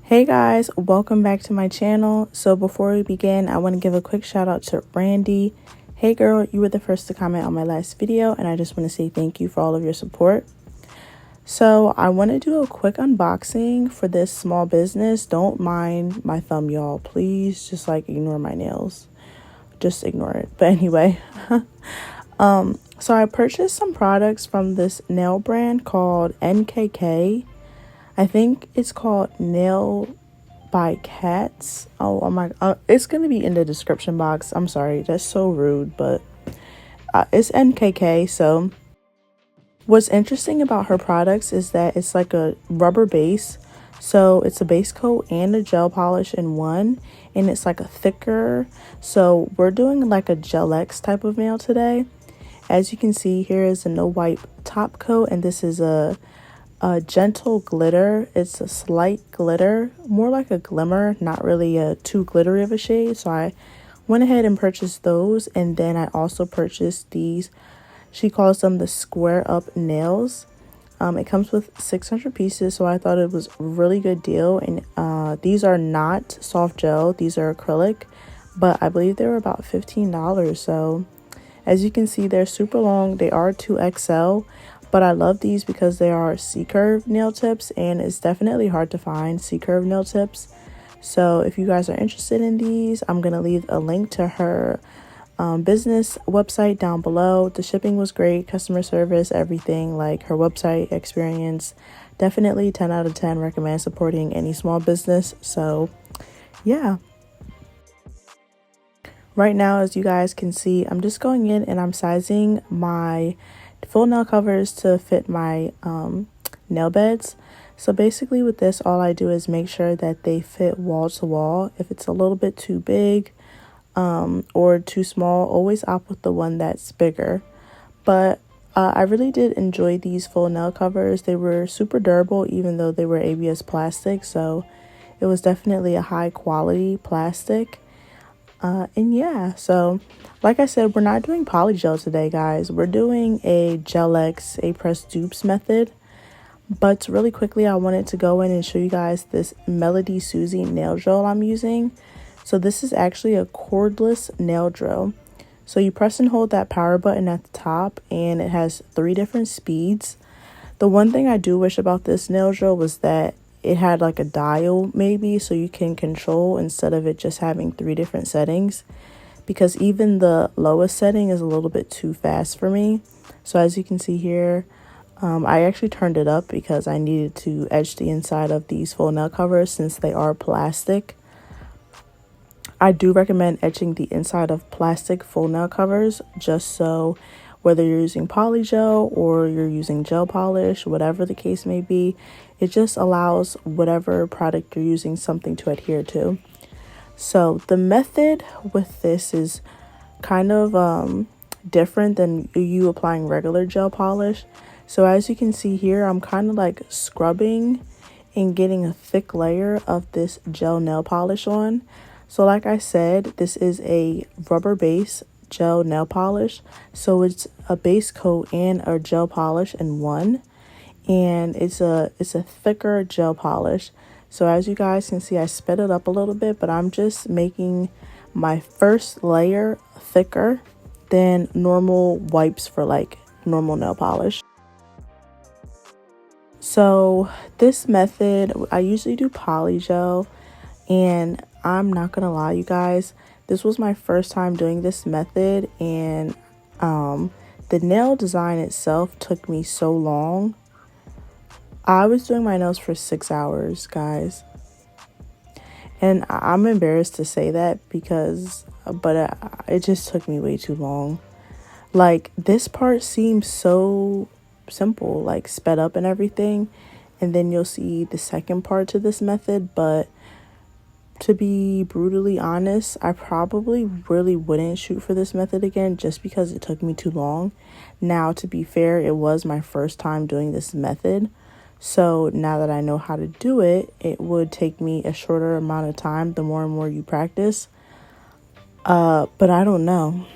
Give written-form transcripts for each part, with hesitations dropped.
Hey guys, welcome back to my channel. So before we begin, I want to give a quick shout out to Randy. Hey girl, you were the first to comment on my last video and I just want to say thank you for all of your support. So I want to do a quick unboxing for this small business. Don't mind my thumb, y'all. Please just ignore my nails. Just ignore it. But anyway, so I purchased some products from this nail brand called NKK. I think it's called Nail by Cats. Oh my, it's gonna be in the description box. I'm sorry, that's so rude, but it's NKK. So what's interesting about her products is that it's like a rubber base. So it's a base coat and a gel polish in one, and it's like a thicker. So we're doing like a Gel X type of nail today. As you can see, here is a no wipe top coat, and this is a gentle glitter. It's a slight glitter, more like a glimmer, not really a too glittery of a shade. So I went ahead and purchased those, and then I also purchased these. She calls them the square up nails. It comes with 600 pieces, so I thought it was a really good deal. And these are not soft gel, these are acrylic, but I believe they were about $15. So as you can see, they're super long. They are 2XL. But I love these because they are C-curve nail tips, and it's definitely hard to find C-curve nail tips. So if you guys are interested in these, I'm going to leave a link to her business website down below. The shipping was great, customer service, everything, like her website experience. Definitely 10 out of 10, recommend supporting any small business. So yeah. Right now, as you guys can see, I'm just going in and I'm sizing my full nail covers to fit my nail beds. So basically with this, all I do is make sure that they fit wall to wall. If it's a little bit too big or too small, always opt with the one that's bigger. But I really did enjoy these full nail covers. They were super durable, even though they were ABS plastic, so it was definitely a high quality plastic. And yeah, so like I said, we're not doing polygel today, guys. We're doing a Gel X Apres dupes method. But really quickly, I wanted to go in and show you guys this MelodySusie nail drill I'm using. So this is actually a cordless nail drill. So you press and hold that power button at the top, and it has 3 different speeds. The one thing I do wish about this nail drill was that it had like a dial maybe, so you can control instead of it just having 3 different settings, because even the lowest setting is a little bit too fast for me. So as you can see here, I actually turned it up because I needed to etch the inside of these full nail covers since they are plastic. I do recommend etching the inside of plastic full nail covers, just so whether you're using polygel or you're using gel polish, whatever the case may be, it just allows whatever product you're using something to adhere to. So the method with this is kind of different than you applying regular gel polish. So as you can see here, I'm kind of like scrubbing and getting a thick layer of this gel nail polish on. So like I said, this is a rubber base gel nail polish, so it's a base coat and a gel polish in one, and it's a thicker gel polish. So as you guys can see, I sped it up a little bit, but I'm just making my first layer thicker than normal wipes for like normal nail polish. So this method, I usually do polygel, and I'm not gonna lie, you guys, this was my first time doing this method, and the nail design itself took me so long. I was doing my nails for 6 hours, guys, and I'm embarrassed to say that because it just took me way too long. Like, this part seems so simple, like sped up and everything, and then you'll see the second part to this method. But to be brutally honest, I probably really wouldn't shoot for this method again just because it took me too long. Now, to be fair, it was my first time doing this method, so now that I know how to do it, it would take me a shorter amount of time the more and more you practice. But I don't know,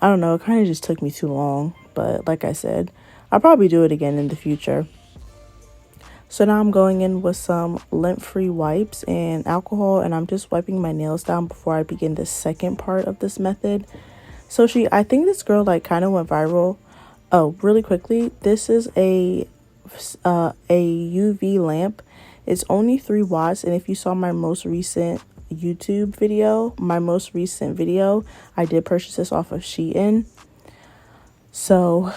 it kind of just took me too long. But like I said, I'll probably do it again in the future. So now I'm going in with some lint-free wipes and alcohol, and I'm just wiping my nails down before I begin the second part of this method. So I think this girl like kind of went viral. Oh, really quickly, this is a UV lamp. It's only 3 watts, and if you saw my most recent YouTube video, I did purchase this off of Shein. So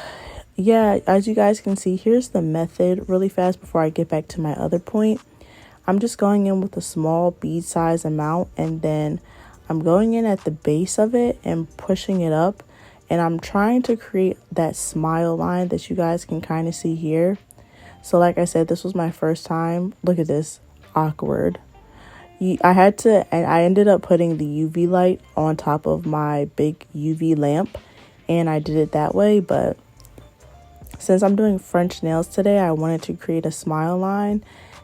yeah, as you guys can see, here's the method really fast before I get back to my other point. I'm just going in with a small bead size amount, and then I'm going in at the base of it and pushing it up, and I'm trying to create that smile line that you guys can kind of see here. So like I said, this was my first time. Look at this, awkward. I ended up putting the UV light on top of my big UV lamp, and I did it that way. But since I'm doing French nails today, I wanted to create a smile line.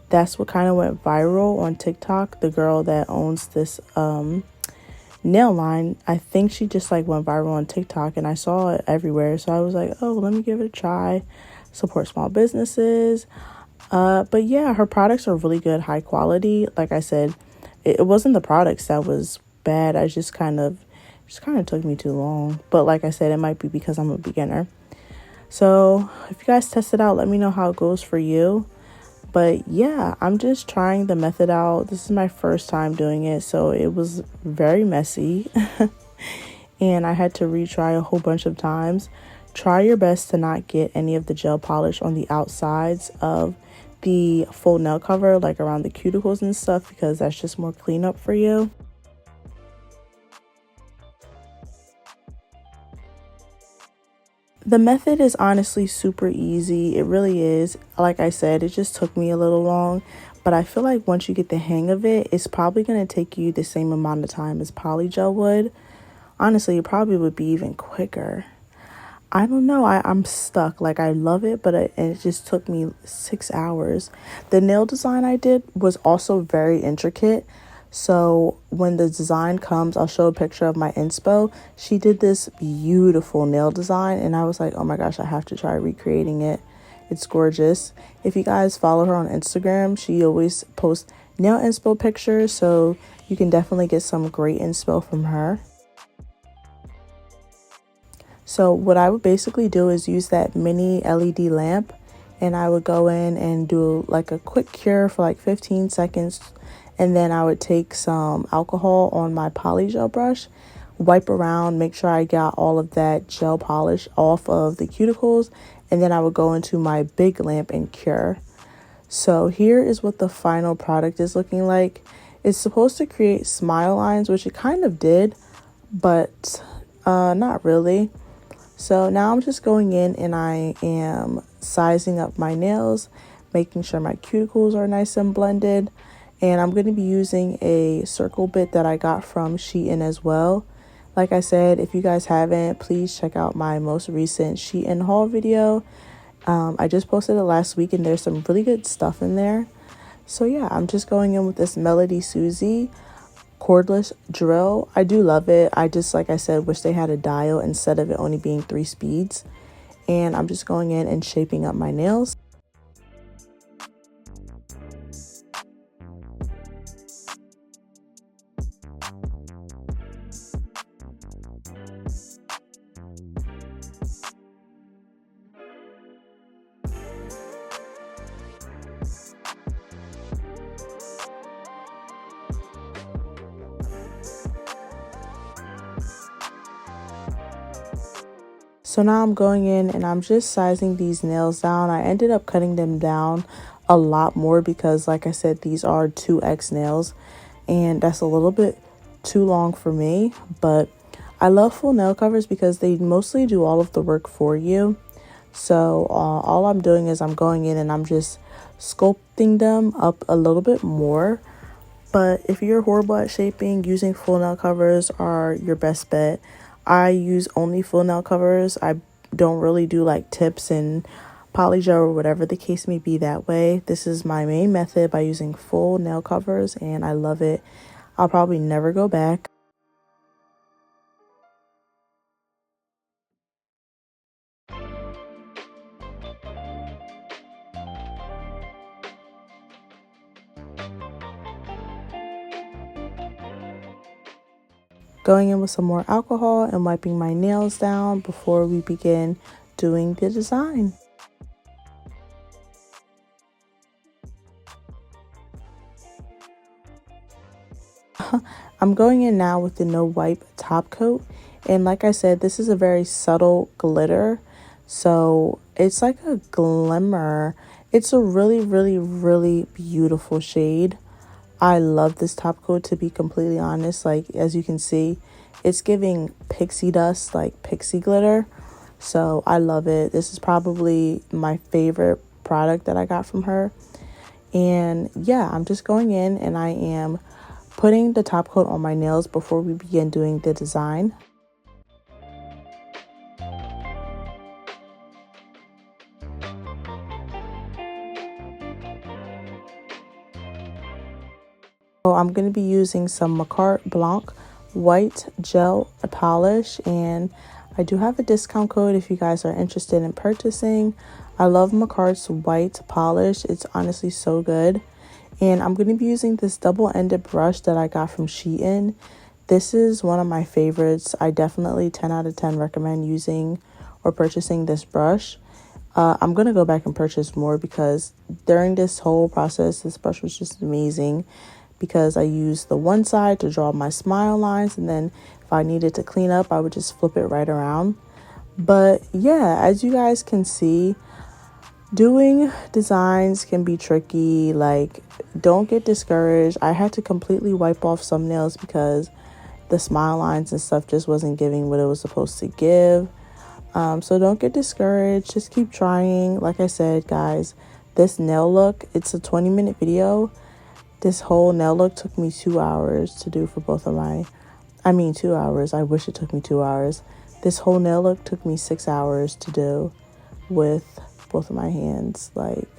That's what kind of went viral on TikTok. The girl that owns this nail line, I think she just like went viral on TikTok, and I saw it everywhere. So I was like, oh, let me give it a try. Support small businesses. But yeah, her products are really good, high quality. Like I said, it wasn't the products that was bad. I just kind of took me too long. But like I said, it might be because I'm a beginner. So if you guys test it out, let me know how it goes for you. But yeah, I'm just trying the method out. This is my first time doing it, so it was very messy. And I had to retry a whole bunch of times. Try your best to not get any of the gel polish on the outsides of the full nail cover, like around the cuticles and stuff, because that's just more cleanup for you. The method is honestly super easy. It really is. Like I said, it just took me a little long, but I feel like once you get the hang of it, it's probably going to take you the same amount of time as polygel would. Honestly, it probably would be even quicker. I don't know. I'm stuck. Like, I love it, but it just took me 6 hours. The nail design I did was also very intricate. So when the design comes, I'll show a picture of my inspo. She did this beautiful nail design, and I was like, oh my gosh, I have to try recreating it. It's gorgeous. If you guys follow her on Instagram, she always posts nail inspo pictures, so you can definitely get some great inspo from her. So what I would basically do is use that mini LED lamp, and I would go in and do like a quick cure for like 15 seconds. And then I would take some alcohol on my polygel brush, wipe around, make sure I got all of that gel polish off of the cuticles. And then I would go into my big lamp and cure. So here is what the final product is looking like. It's supposed to create smile lines, which it kind of did, but not really. So now I'm just going in and I am sizing up my nails, making sure my cuticles are nice and blended. And I'm going to be using a circle bit that I got from Shein as well. Like I said, if you guys haven't, please check out my most recent Shein haul video. I just posted it last week, and there's some really good stuff in there. So yeah, I'm just going in with this MelodySusie cordless drill. I do love it. I just, like I said, wish they had a dial instead of it only being 3 speeds. And I'm just going in and shaping up my nails. So now I'm going in and I'm just sizing these nails down. I ended up cutting them down a lot more because, like I said, these are 2X nails, and that's a little bit too long for me. But I love full nail covers because they mostly do all of the work for you. So all I'm doing is I'm going in and I'm just sculpting them up a little bit more. But if you're horrible at shaping, using full nail covers are your best bet. I use only full nail covers. I don't really do like tips and polygel or whatever the case may be that way. This is my main method by using full nail covers, and I love it. I'll probably never go back. going in with some more alcohol and wiping my nails down before we begin doing the design. I'm going in now with the no wipe top coat, and like I said, this is a very subtle glitter, so it's like a glimmer. It's a really beautiful shade. I love this top coat, to be completely honest. Like, as you can see, it's giving pixie dust, like pixie glitter, so I love it. This is probably my favorite product that I got from her. And yeah, I'm just going in and I am putting the top coat on my nails before we begin doing the design. So I'm going to be using some MAKARRT Blanc white gel polish, and I do have a discount code if you guys are interested in purchasing. I love MAKARRT's white polish. It's honestly so good. And I'm going to be using this double-ended brush that I got from Shein. This is one of my favorites. I definitely 10 out of 10 recommend using or purchasing this brush. I'm going to go back and purchase more because during this whole process, this brush was just amazing, because I used the one side to draw my smile lines, and then if I needed to clean up, I would just flip it right around. But yeah, as you guys can see, doing designs can be tricky. Like, don't get discouraged. I had to completely wipe off some nails because the smile lines and stuff just wasn't giving what it was supposed to give. So don't get discouraged. Just keep trying. Like I said, guys, this nail look, it's a 20-minute video. This whole nail look took me 2 hours to do for both of my, 2 hours. I wish it took me 2 hours. This whole nail look took me 6 hours to do with both of my hands. Like,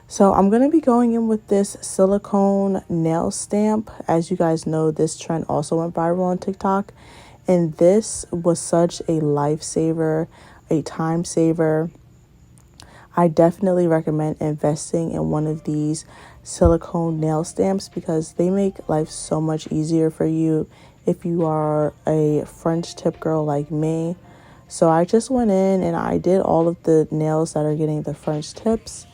so I'm going to be going in with this silicone nail stamp. As you guys know, this trend also went viral on TikTok, and this was such a lifesaver, a time saver. I definitely recommend investing in one of these silicone nail stamps because they make life so much easier for you if you are a French tip girl like me. So I just went in and I did all of the nails that are getting the French tips.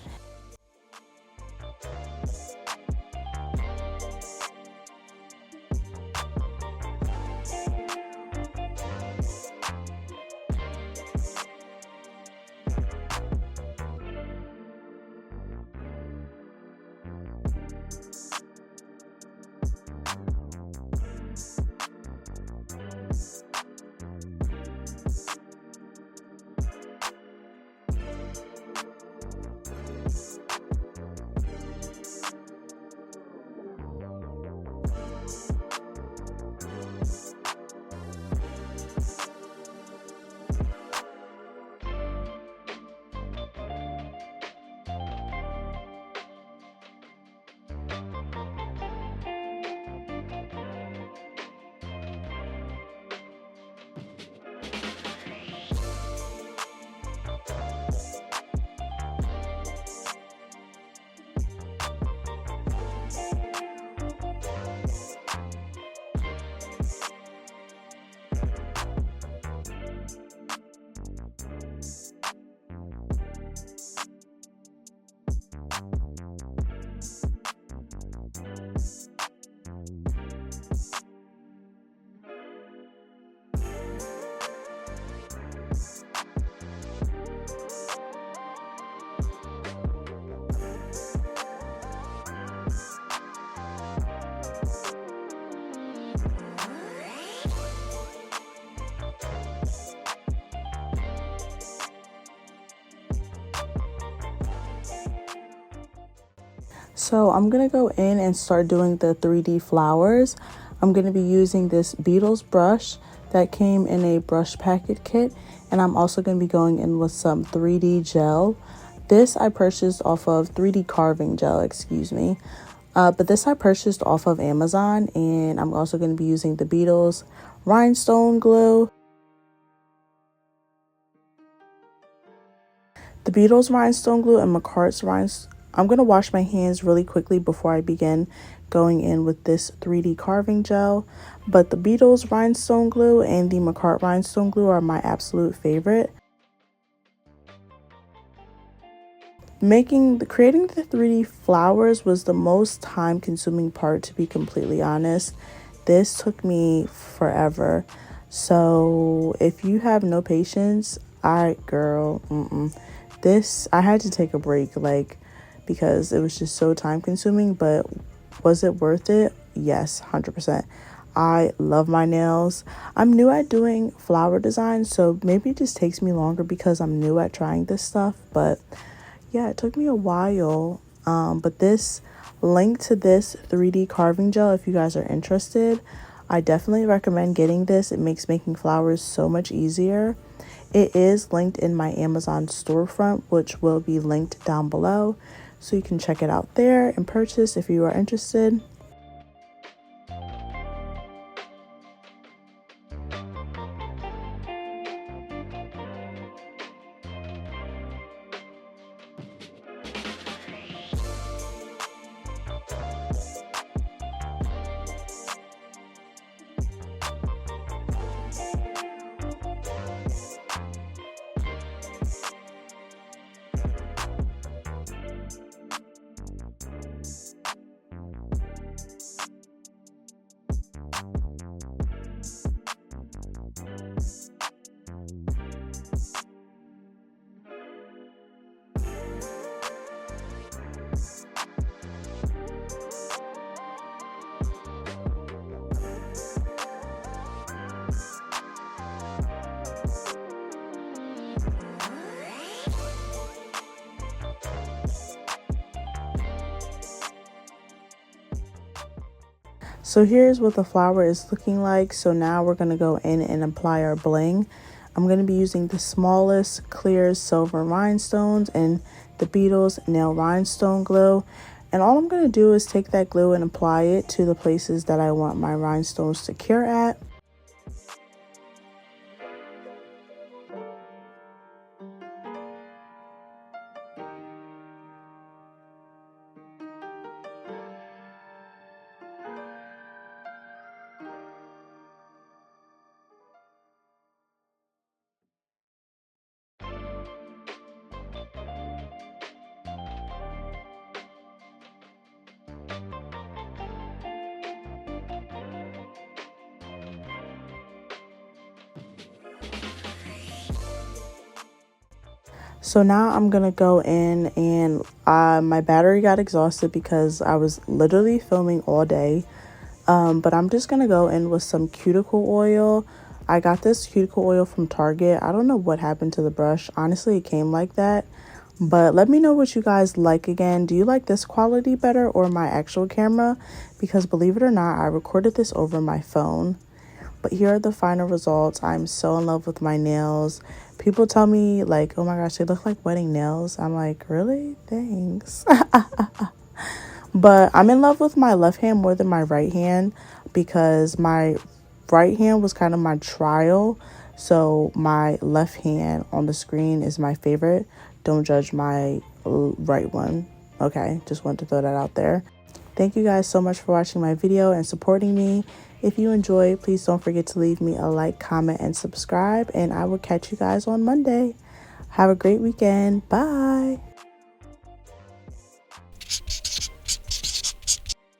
So I'm going to go in and start doing the 3D flowers. I'm going to be using this Beetles brush that came in a brush packet kit. And I'm also going to be going in with some 3D gel. This I purchased off of 3D carving gel, excuse me. But this I purchased off of Amazon. And I'm also going to be using the Beetles rhinestone glue. The Beetles rhinestone glue and MAKARRT's I'm going to wash my hands really quickly before I begin going in with this 3D carving gel. But the Beetles rhinestone glue and the MAKARRT rhinestone glue are my absolute favorite. Creating the 3D flowers was the most time consuming part, to be completely honest. This took me forever. So if you have no patience, I had to take a break, like, because it was just so time consuming. But was it worth it? Yes, 100%. I love my nails. I'm new at doing flower design, so maybe it just takes me longer because I'm new at trying this stuff. But yeah, it took me a while. But this link to this 3D carving gel, if you guys are interested, I definitely recommend getting this. It makes making flowers so much easier. It is linked in my Amazon storefront, which will be linked down below. So you can check it out there and purchase if you are interested. So here's what the flower is looking like. So now we're going to go in and apply our bling. I'm going to be using the smallest clear silver rhinestones and the Beetles nail rhinestone glue. And all I'm going to do is take that glue and apply it to the places that I want my rhinestones to cure at. So now I'm gonna go in and my battery got exhausted because I was literally filming all day. But I'm just gonna go in with some cuticle oil. I got this cuticle oil from Target. I don't know what happened to the brush. Honestly, it came like that. But let me know what you guys like again. Do you like this quality better or my actual camera? Because believe it or not, I recorded this over my phone. But here are the final results. I'm so in love with my nails. People tell me like, oh my gosh, they look like wedding nails. I'm like, really? Thanks. But I'm in love with my left hand more than my right hand because my right hand was kind of my trial. So my left hand on the screen is my favorite. Don't judge my right one. Okay, just wanted to throw that out there. Thank you guys so much for watching my video and supporting me. If you enjoyed, please don't forget to leave me a like, comment, and subscribe. And I will catch you guys on Monday. Have a great weekend. Bye.